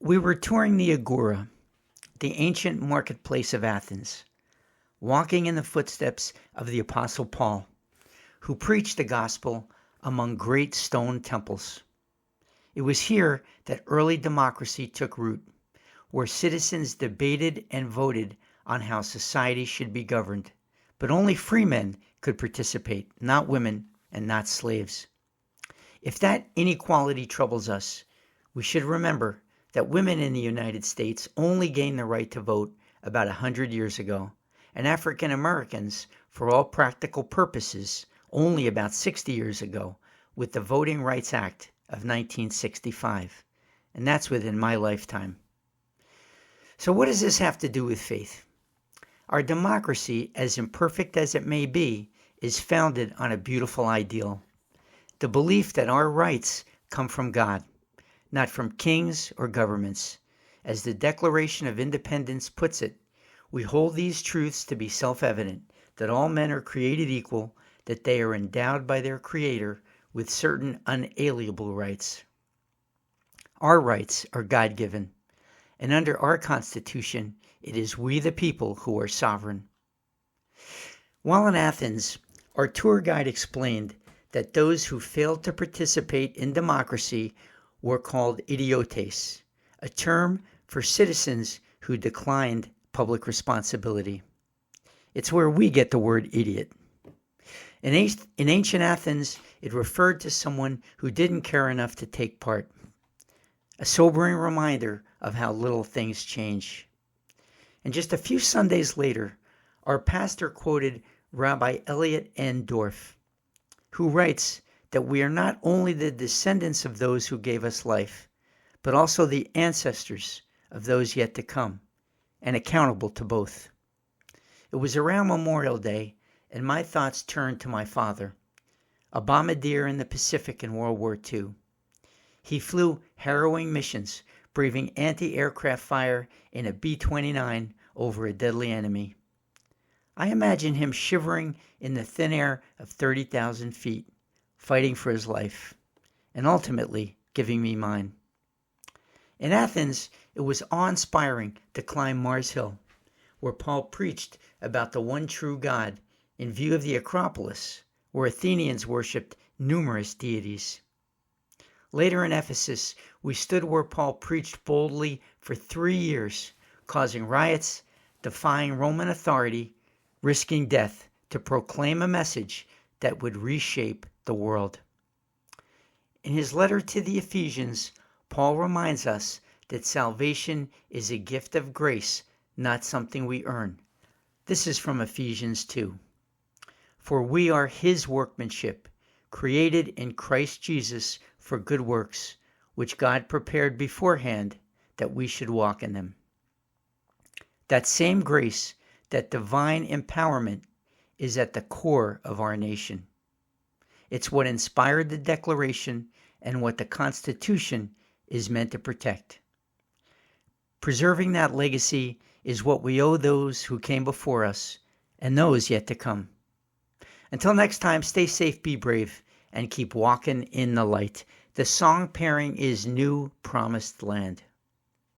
We were touring the Agora, the ancient marketplace of Athens, walking in the footsteps of the Apostle Paul, who preached the gospel among great stone temples. It was here that early democracy took root, where citizens debated and voted on how society should be governed, but only free men could participate, not women and not slaves. If that inequality troubles us, we should remember that women in the United States only gained the right to vote about 100 years ago, and African Americans, for all practical purposes, only about 60 years ago with the Voting Rights Act of 1965. And that's within my lifetime. So what does this have to do with faith? Our democracy, as imperfect as it may be, is founded on a beautiful ideal. The belief that our rights come from God, not from kings or governments. As the Declaration of Independence puts it, we hold these truths to be self-evident, that all men are created equal, that they are endowed by their Creator with certain unalienable rights. Our rights are God-given, and under our Constitution, it is we the people who are sovereign. While in Athens, our tour guide explained that those who failed to participate in democracy were called Idiōtēs, a term for citizens who declined public responsibility. It's where we get the word idiot. In ancient Athens, it referred to someone who didn't care enough to take part. A sobering reminder of how little things change. And just a few Sundays later, our pastor quoted Rabbi Elliot N. Dorff, who writes that we are not only the descendants of those who gave us life, but also the ancestors of those yet to come, and accountable to both. It was around Memorial Day, and my thoughts turned to my father, a bombardier in the Pacific in World War II. He flew harrowing missions, braving anti-aircraft fire in a B-29 over a deadly enemy. I imagine him shivering in the thin air of 30,000 feet, fighting for his life, and ultimately giving me mine. In Athens, it was awe-inspiring to climb Mars Hill, where Paul preached about the one true God in view of the Acropolis, where Athenians worshipped numerous deities. Later in Ephesus, we stood where Paul preached boldly for 3 years, causing riots, defying Roman authority, risking death to proclaim a message that would reshape the world. In his letter to the Ephesians, Paul reminds us that salvation is a gift of grace, not something we earn. This is from Ephesians 2. For we are his workmanship, created in Christ Jesus for good works, which God prepared beforehand that we should walk in them. That same grace, that divine empowerment, is at the core of our nation. It's what inspired the Declaration and what the Constitution is meant to protect. Preserving that legacy is what we owe those who came before us and those yet to come. Until next time, stay safe, be brave, and keep walking in the light. The song pairing is New Promised Land.